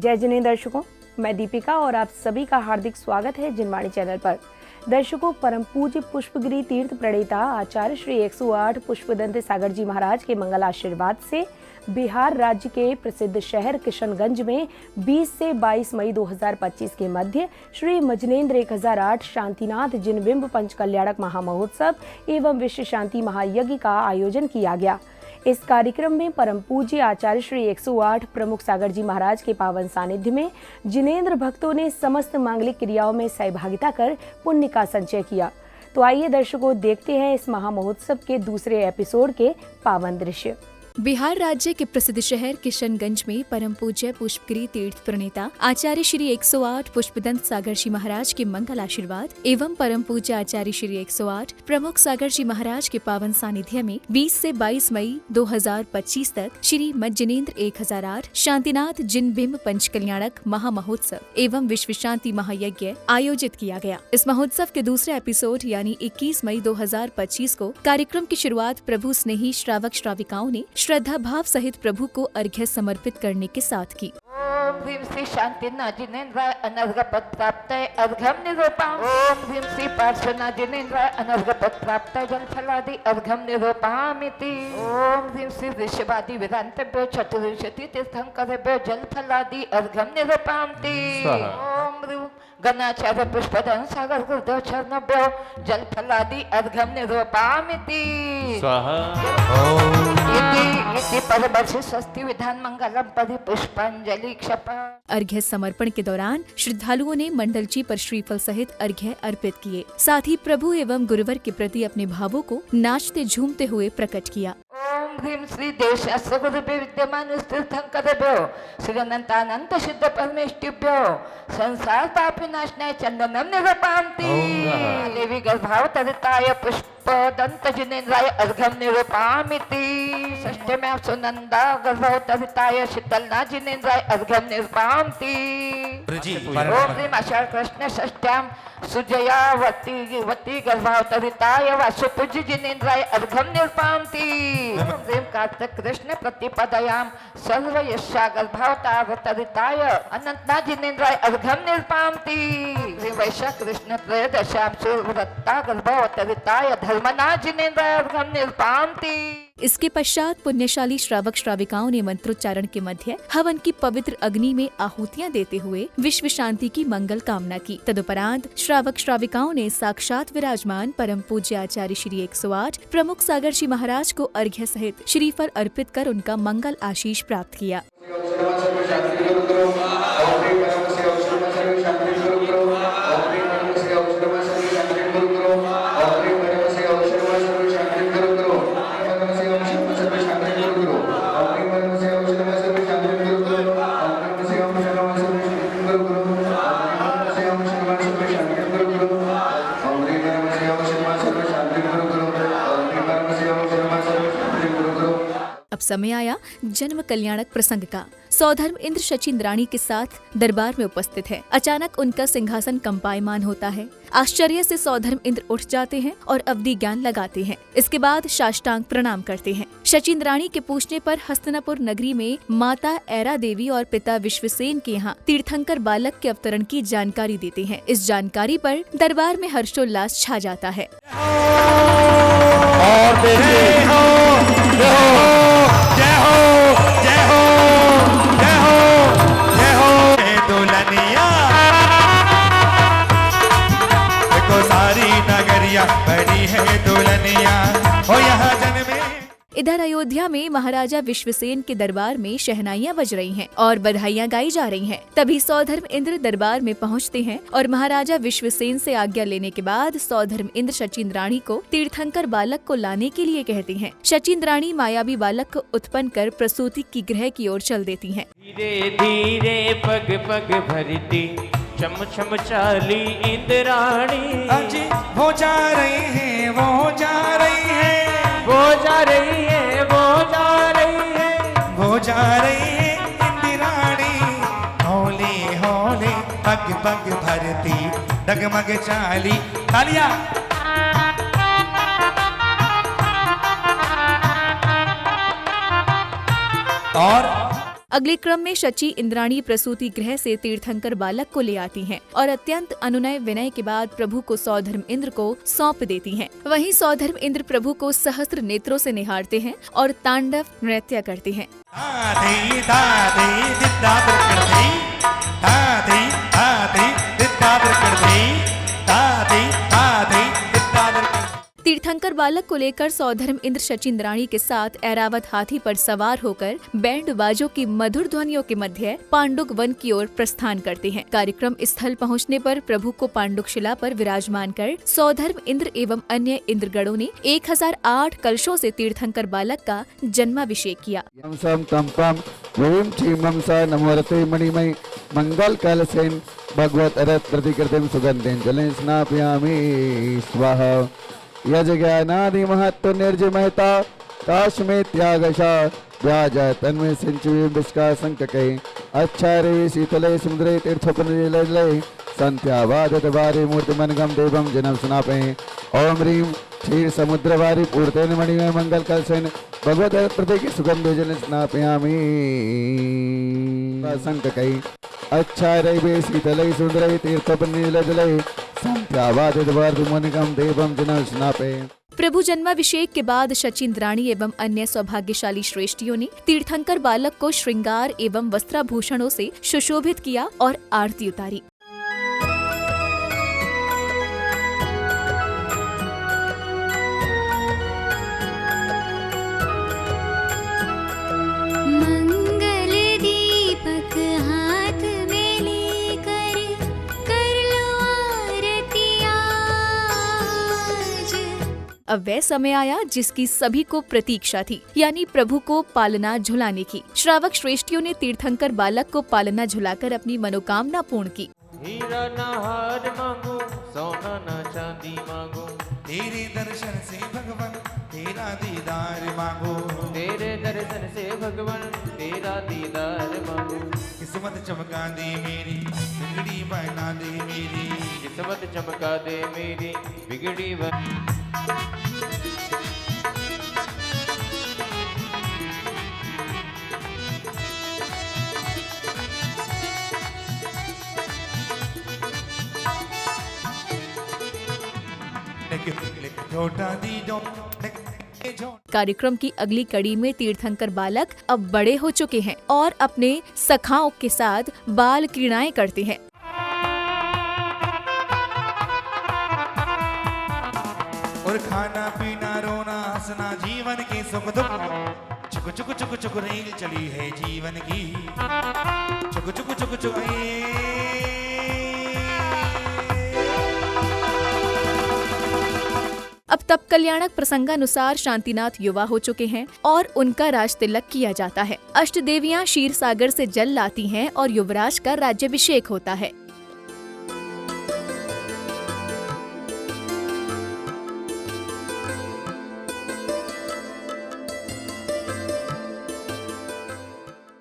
जय जिनेंद्र दर्शकों, मैं दीपिका और आप सभी का हार्दिक स्वागत है जिनवाणी चैनल पर। दर्शकों, परम पूज्य पुष्पगिरी तीर्थ प्रणेता आचार्य श्री 108 पुष्पदंत सागर जी महाराज के मंगल आशीर्वाद से बिहार राज्य के प्रसिद्ध शहर किशनगंज में 20 से 22 मई 2025 के मध्य श्री मजनेन्द्र 1008 शांतिनाथ जिनबिंब पंचकल्याणक महामहोत्सव एवं विश्व शांति महायज्ञ का आयोजन किया गया। इस कार्यक्रम में परम पूज्य आचार्य श्री 108 प्रमुख सागर जी महाराज के पावन सानिध्य में जिनेंद्र भक्तों ने समस्त मांगलिक क्रियाओं में सहभागिता कर पुण्य का संचय किया। तो आइए दर्शकों, देखते हैं इस महामहोत्सव के दूसरे एपिसोड के पावन दृश्य। बिहार राज्य के प्रसिद्ध शहर किशनगंज में परम पूज्य पुष्पगिरी तीर्थ प्रणेता आचार्य श्री 108 पुष्पदंत सागर जी महाराज के मंगल आशीर्वाद एवं परम पूज्य आचार्य श्री 108 प्रमुख सागर जी महाराज के पावन सानिध्य में 20 से 22 मई 2025 तक श्री मज्जनेन्द्र 1008 शांतिनाथ जिनबिंब पंचकल्याणक महामहोत्सव एवं विश्व शांति महायज्ञ आयोजित किया गया। इस महोत्सव के दूसरे एपिसोड यानी 21 मई 2025 को कार्यक्रम की शुरुआत प्रभु स्नेही श्रावक श्राविकाओं ने श्रद्धा भाव सहित प्रभु को अर्घ्य समर्पित करने के साथ की। ओम भीम श्री शांतिनाथ जिनेन्द्राय अनर्घ पद प्राप्तये अर्घ्यं निरूपामि। ओम भीम श्री पार्श्वनाथ जिनेन्द्राय अनर्घ पद प्राप्तये जलफलादि अर्घ्यं निरूपामीति। ओम भीम श्री वृषभादि वेदांतेभ्यो चतुर्विंशति तीर्थंकरेभ्यो जलफलादि अर्घ्यं निरूपामि। ओम ह्रीं गणाचार्य पुष्पदंत सागर गुरुदेव चरणभ्यो जलफलादि अर्घ्यं निरूपामीति। इति परमर्षि स्वस्ति विधान मंगलम परि पुष्पांजलि क्षपा। अर्घ्य समर्पण के दौरान श्रद्धालुओं ने मंडलची पर श्रीफल सहित अर्घ्य अर्पित किए। साथ ही प्रभु एवं गुरुवर के प्रति अपने भावों को नाचते झूमते हुए प्रकट किया। ओम ह्रीं श्री देवशास्त्र गुरुभ्यो विद्यमान तीर्थंकरेभ्यो श्री अनंतानंत सिद्ध परमेष्टिभ्यो संसार पाप विनाशनाय चंदनम निरूपामि। देवी गर्भावतरिताय पुष्पदंत जिनेन्द्राय अर्घ्यं निरूपामीति। षष्ठ्यां सुनंदा गर्भावतरिताय शीतलनाथ जिनेन्द्राय अर्घ्यं निरूपामि। ओम ह्रीं आषाढ़ कृष्ण षष्ठ्यां सुजयावती वती गर्भावतरिताय वासुपूज्य जिनेन्द्राय अर्घ्यं निरूपामि। ओम ह्रीं कार्तिक कृष्ण प्रतिपदयां सर्व यशा गर्भावतावतरिताय अनंतनाथ जिनेन्द्राय अर्घ्यं निरूपामि। ह्रीं वैशाख कृष्ण त्रयोदशां सुव्रता गर्भावतरिताय धर्मनाथ जिनेन्द्राय अर्घ्यं निरूपामि। इसके पश्चात पुण्यशाली श्रावक श्राविकाओं ने मंत्रोच्चारण के मध्य हवन की पवित्र अग्नि में आहुतियां देते हुए विश्व शांति की मंगल कामना की। तदुपरांत श्रावक श्राविकाओं ने साक्षात विराजमान परम पूज्य आचार्य श्री 108 प्रमुख सागर जी महाराज को अर्घ्य सहित श्रीफल अर्पित कर उनका मंगल आशीष प्राप्त किया। अब समय आया जन्म कल्याणक प्रसंग का। सौधर्म इंद्र शचीन्द्राणी के साथ दरबार में उपस्थित है। अचानक उनका सिंहासन कंपायमान होता है। आश्चर्य से सौधर्म इंद्र उठ जाते हैं और अवधि ज्ञान लगाते हैं। इसके बाद साष्टांग प्रणाम करते हैं। शचीन्द्राणी के पूछने पर हस्तिनापुर नगरी में माता ऐरा देवी और पिता विश्वसेन के यहाँ तीर्थंकर बालक के अवतरण की जानकारी देते हैं। इस जानकारी पर दरबार में हर्षोल्लास छा जाता है। बड़ी है दुल्हनिया हो यहाँ जन्मे। इधर अयोध्या में महाराजा विश्वसेन के दरबार में शहनाइयां बज रही हैं और बधाइयां गाई जा रही हैं। तभी सौधर्म इंद्र दरबार में पहुंचते हैं और महाराजा विश्वसेन से आज्ञा लेने के बाद सौधर्म इंद्र शचीन्द्राणी को तीर्थंकर बालक को लाने के लिए कहती हैं। शचीन्द्राणी मायावी बालक को उत्पन्न कर प्रसूति की गृह की ओर चल देती हैं। धीरे धीरे पग पग भरती चम चम चाली इंद्राणी। अजी वो जा रही है, वो जा रही है, वो जा रही है, वो जा रही है, वो जा रही है इंद्राणी। होले होले पग पग भरती डगमग चाली। तालियां। और अगले क्रम में शची इंद्राणी प्रसूति गृह से तीर्थंकर बालक को ले आती हैं और अत्यंत अनुनय विनय के बाद प्रभु को सौधर्म इंद्र को सौंप देती हैं। वहीं सौधर्म इंद्र प्रभु को सहस्त्र नेत्रों से निहारते हैं और तांडव नृत्य करते हैं। दादी दादी दिद्दादर करदी, दादी दादी दिद्दादर करदी, दादी दादी दिद्दादर करदी। तीर्थंकर बालक को लेकर सौधर्म इंद्र शची इंद्राणी के साथ ऐरावत हाथी पर सवार होकर बैंड बाजों की मधुर ध्वनियों के मध्य पांडुक वन की ओर प्रस्थान करते हैं। कार्यक्रम स्थल पहुंचने पर प्रभु को पांडुक शिला पर विराजमान कर सौधर्म इंद्र एवं अन्य इंद्रगणों ने 1008 कलशों से तीर्थंकर बालक का जन्माभिषेक किया। नमोरते मणिमय मंगल कलसेन भगवत अरत प्रतिकृतिम सुगंधेन जलेन स्नापयामि स्वाहा। यज्ञानादि महत्व निर्जमयता काश में त्यागशा व्याज तन्मे सिंचुवी बिस्का संकके अच्छारे शीतले समुद्रे तीर्थोपनिलय संध्यावादत वारे मूर्तिमनगम देवम जन्म स्नापे ओम ह्रीं क्षीर समुद्रवारी पूर्तेन मणिमय मंगल कलसेन भगवत प्रतीक सुगंधे जल स्नापयामि संकके अच्छारे शीतले समुद्रे तीर्थोपनिलय संध्यावादत वारे मूर्तिमनगम देवम जन्म स्नापे। प्रभु जन्माभिषेक के बाद शची इंद्राणी एवं अन्य सौभाग्यशाली श्रेष्ठियों ने तीर्थंकर बालक को श्रृंगार एवं वस्त्राभूषणों से सुशोभित किया और आरती उतारी। मंगल दीपक हाथ में लेकर कर लो आरती आज। अब वह समय आया जिसकी सभी को प्रतीक्षा थी, यानी प्रभु को पालना झुलाने की। श्रावक श्रेष्ठियों ने तीर्थंकर बालक को पालना झुलाकर अपनी मनोकामना पूर्ण की। हीरा ना हार मांगो, सोना ना चांदी मांगो, तेरे दर्शन से भगवान तेरा दीदार मांगो, तेरे दर्शन से भगवान तेरा दीदार मांगो। किस्मत चमका दे मेरी बिगड़ी बना दे मेरी, किस्मत चमका दे मेरी बिगड़ी बन। कार्यक्रम की अगली कड़ी में तीर्थंकर बालक अब बड़े हो चुके हैं और अपने सखाओं के साथ बाल क्रीड़ाएं करते हैं। और खाना पीना रोना हंसना जीवन के सुख दुख, चुक चुक चुक चुक रेल चली है जीवन की, चुक चुक चुक चुक अब तब कल्याणक प्रसंगानुसार शांतिनाथ युवा हो चुके हैं और उनका राज तिलक किया जाता है। अष्टदेवियां क्षीर सागर से जल लाती हैं और युवराज का राज्याभिषेक होता है।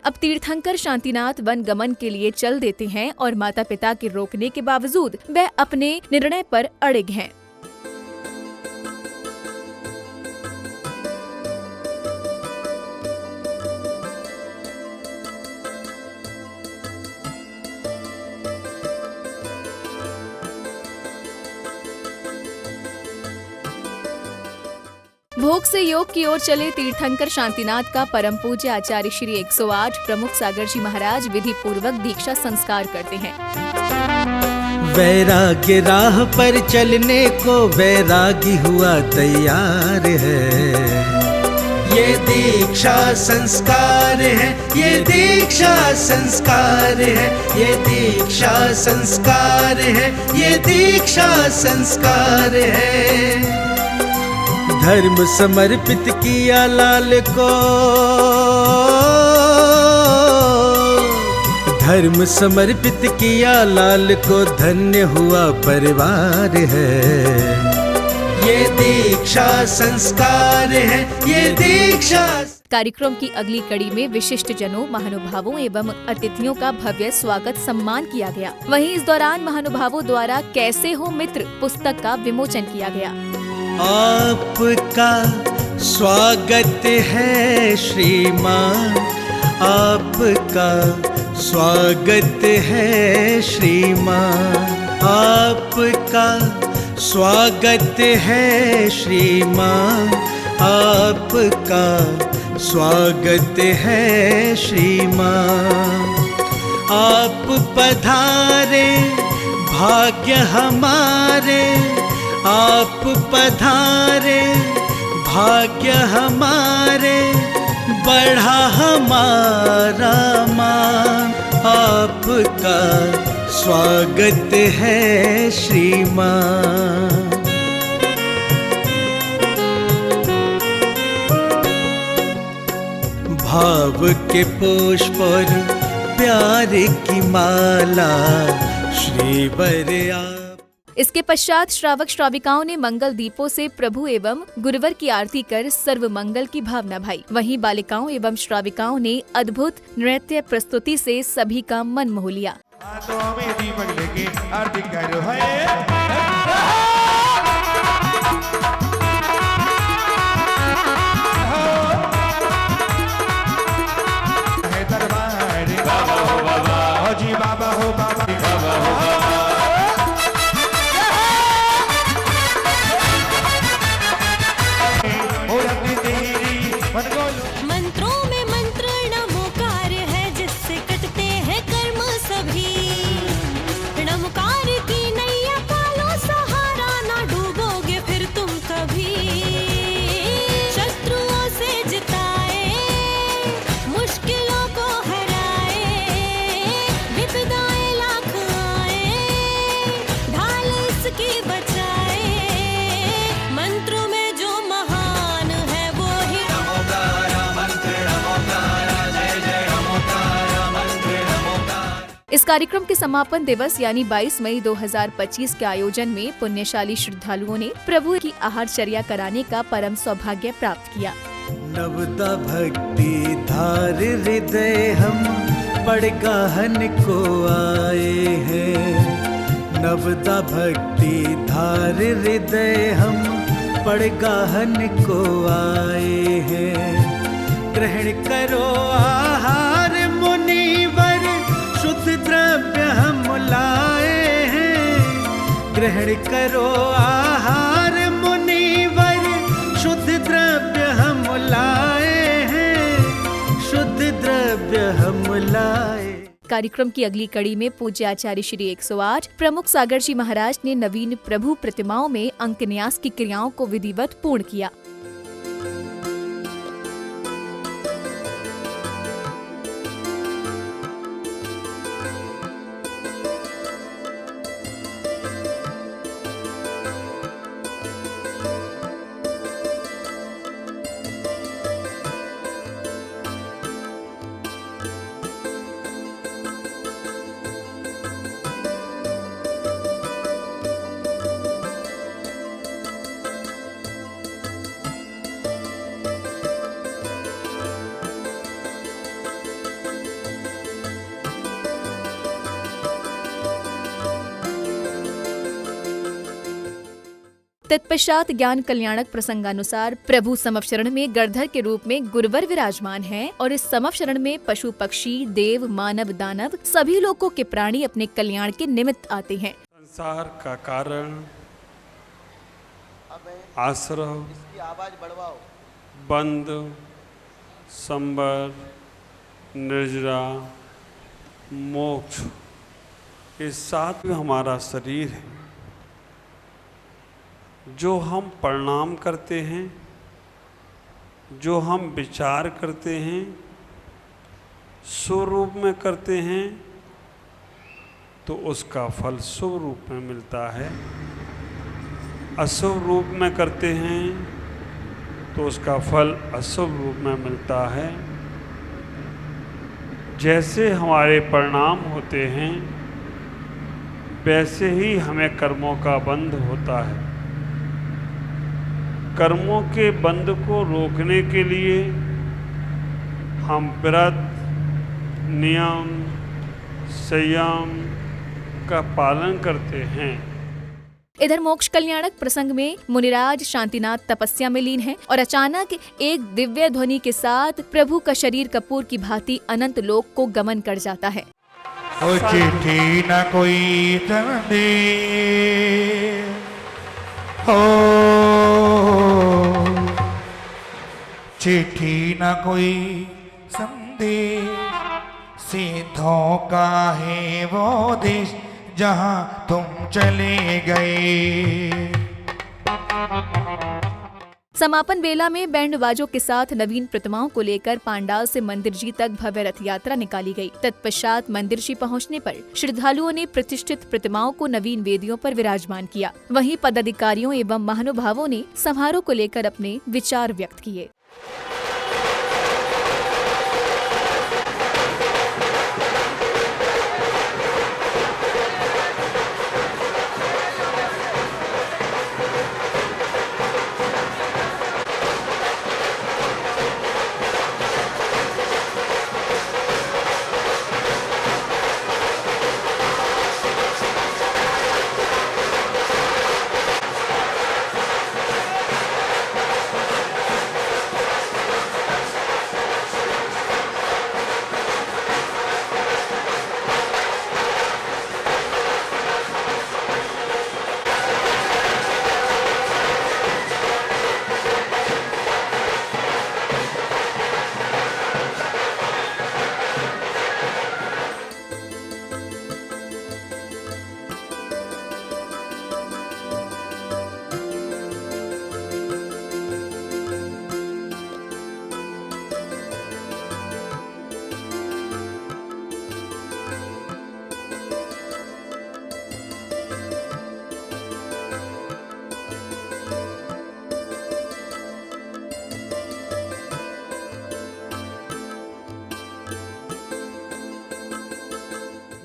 अब तीर्थंकर शांतिनाथ वन गमन के लिए चल देते हैं और माता पिता के रोकने के बावजूद वह अपने निर्णय पर अड़िग हैं। भोग से योग की ओर चले तीर्थंकर शांतिनाथ का परम पूज्य आचार्य श्री 108 प्रमुख सागर जी महाराज विधि पूर्वक दीक्षा संस्कार करते हैं। वैराग्य राह पर चलने को वैरागी हुआ तैयार है। ये दीक्षा संस्कार है, ये दीक्षा संस्कार है, ये दीक्षा संस्कार है, ये दीक्षा संस्कार है। धर्म समर्पित किया लाल को, धर्म समर्पित किया लाल को, धन्य हुआ परिवार है। ये दीक्षा संस्कार है, ये दीक्षा। कार्यक्रम की अगली कड़ी में विशिष्ट जनों, महानुभावों एवं अतिथियों का भव्य स्वागत सम्मान किया गया। वहीं इस दौरान महानुभावों द्वारा कैसे हो मित्र पुस्तक का विमोचन किया गया। आपका स्वागत है श्रीमान, आपका स्वागत है श्रीमान, आपका स्वागत है श्रीमान, आपका स्वागत है श्रीमान। आप पधारे भाग्य हमारे, आप पधारे भाग्य हमारे, बढ़ा हमारा मान, आपका स्वागत है श्रीमान। भाव के पुष्प और प्यार की माला श्रीवर आप। इसके पश्चात श्रावक श्राविकाओं ने मंगल दीपों से प्रभु एवं गुरुवर की आरती कर सर्व मंगल की भावना भाई। वहीं बालिकाओं एवं श्राविकाओं ने अद्भुत नृत्य प्रस्तुति से सभी का मन मोह लिया। हाथों में दीपक लेके आरती करो है। जी बाबा हो बाबा, बाबा हो मंत्रों में मंत्र नमोकार है, जिससे कटते हैं कर्म सभी। नमकार की नैया पालो सहारा, ना डूबोगे फिर तुम कभी। शत्रुओं से जिताए, मुश्किलों को हराए, विपदाएं लाख आए, ढाल इसकी बचाए। मंत्रों में जो महान है वो ही इस कार्यक्रम के समापन दिवस यानी 22 मई 2025 के आयोजन में पुण्यशाली श्रद्धालुओं ने प्रभु की आहारचर्या कराने का परम सौभाग्य प्राप्त किया। नवदा भक्ति धार हृदय हम बड़गाहन को आए हैं, नवदा भक्ति धार हृदय हम बड़गाहन को आए हैं। ग्रहण करो आहार मुनिवर, शुद्ध द्रव्य हम लाए हैं। ग्रहण करो आहार मुनिवर, शुद्ध द्रव्य हम लाए हैं, शुद्ध द्रव्य हम लाए। कार्यक्रम की अगली कड़ी में पूज्य आचार्य श्री 108 प्रमुख सागर जी महाराज ने नवीन प्रभु प्रतिमाओं में अंकन्यास की क्रियाओं को विधिवत पूर्ण किया। तत्पश्चात ज्ञान कल्याणक प्रसंगानुसार प्रभु समवशरण में गणधर के रूप में गुरुवर विराजमान हैं और इस समवशरण में पशु पक्षी देव मानव दानव सभी लोगों के प्राणी अपने कल्याण के निमित्त आते हैं। संसार का कारण, आश्रय, बंद, संबर, निर्जरा, मोक्ष, ये साथ में हमारा शरीर है। जो हम प्रणाम करते हैं, जो हम विचार करते हैं, स्वरूप में करते हैं तो उसका फल शुभ रूप में मिलता है। अशुभ रूप में करते हैं तो उसका फल अशुभ रूप में मिलता है। जैसे हमारे परिणाम होते हैं वैसे ही हमें कर्मों का बंध होता है। कर्मों के बंध को रोकने के लिए हम व्रत, नियम, संयम का पालन करते हैं। इधर मोक्ष कल्याणक प्रसंग में मुनिराज शांतिनाथ तपस्या में लीन हैं और अचानक एक दिव्य ध्वनि के साथ प्रभु का शरीर कपूर की भांति अनंत लोक को गमन कर जाता है। ओ चिट्ठी न कोई दे हो, चिट्ठी न कोई संदेश, सिद्धों का है वो देश जहां तुम चले गए। समापन बेला में बैंड बाजों के साथ नवीन प्रतिमाओं को लेकर पांडाल से मंदिर जी तक भव्य रथ यात्रा निकाली गई। तत्पश्चात मंदिर जी पहुंचने पर श्रद्धालुओं ने प्रतिष्ठित प्रतिमाओं को नवीन वेदियों पर विराजमान किया। वहीं पदाधिकारियों एवं महानुभावों ने समारोह को लेकर अपने विचार व्यक्त किए।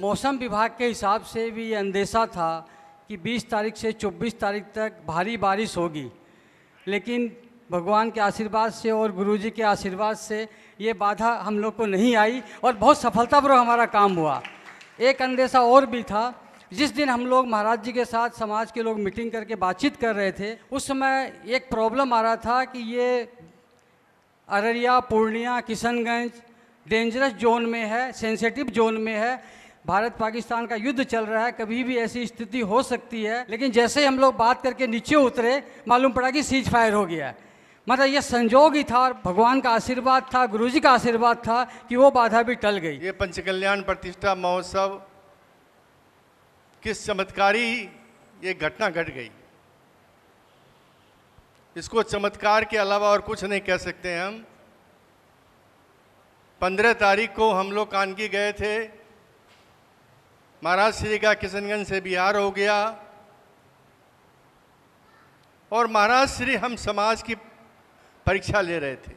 मौसम विभाग के हिसाब से भी ये अंदेशा था कि 20 तारीख से 24 तारीख तक भारी बारिश होगी, लेकिन भगवान के आशीर्वाद से और गुरुजी के आशीर्वाद से ये बाधा हम लोग को नहीं आई और बहुत सफलतापूर्वक हमारा काम हुआ। एक अंदेशा और भी था, जिस दिन हम लोग महाराज जी के साथ समाज के लोग मीटिंग करके बातचीत कर रहे थे, उस समय एक प्रॉब्लम आ रहा था कि ये अररिया, पूर्णिया, किशनगंज डेंजरस जोन में है, सेंसिटिव जोन में है। भारत पाकिस्तान का युद्ध चल रहा है, कभी भी ऐसी स्थिति हो सकती है। लेकिन जैसे ही हम लोग बात करके नीचे उतरे, मालूम पड़ा कि सीज फायर हो गया है। मतलब ये संजोग ही था और भगवान का आशीर्वाद था, गुरुजी का आशीर्वाद था कि वो बाधा भी टल गई। ये पंचकल्याण प्रतिष्ठा महोत्सव किस चमत्कारी ये घटना घट गई, इसको चमत्कार के अलावा और कुछ नहीं कह सकते हैं हम। 15 तारीख को हम लोग कानकी गए थे, महाराज श्री का किशनगंज से बिहार हो गया और महाराज श्री हम समाज की परीक्षा ले रहे थे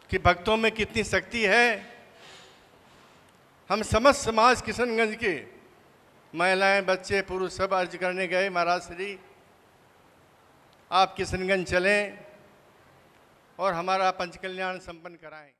कि भक्तों में कितनी शक्ति है। हम समस्त समाज किशनगंज के महिलाएं, बच्चे, पुरुष सब अर्ज करने गए, महाराज श्री आप किशनगंज चलें और हमारा पंचकल्याण संपन्न कराएं।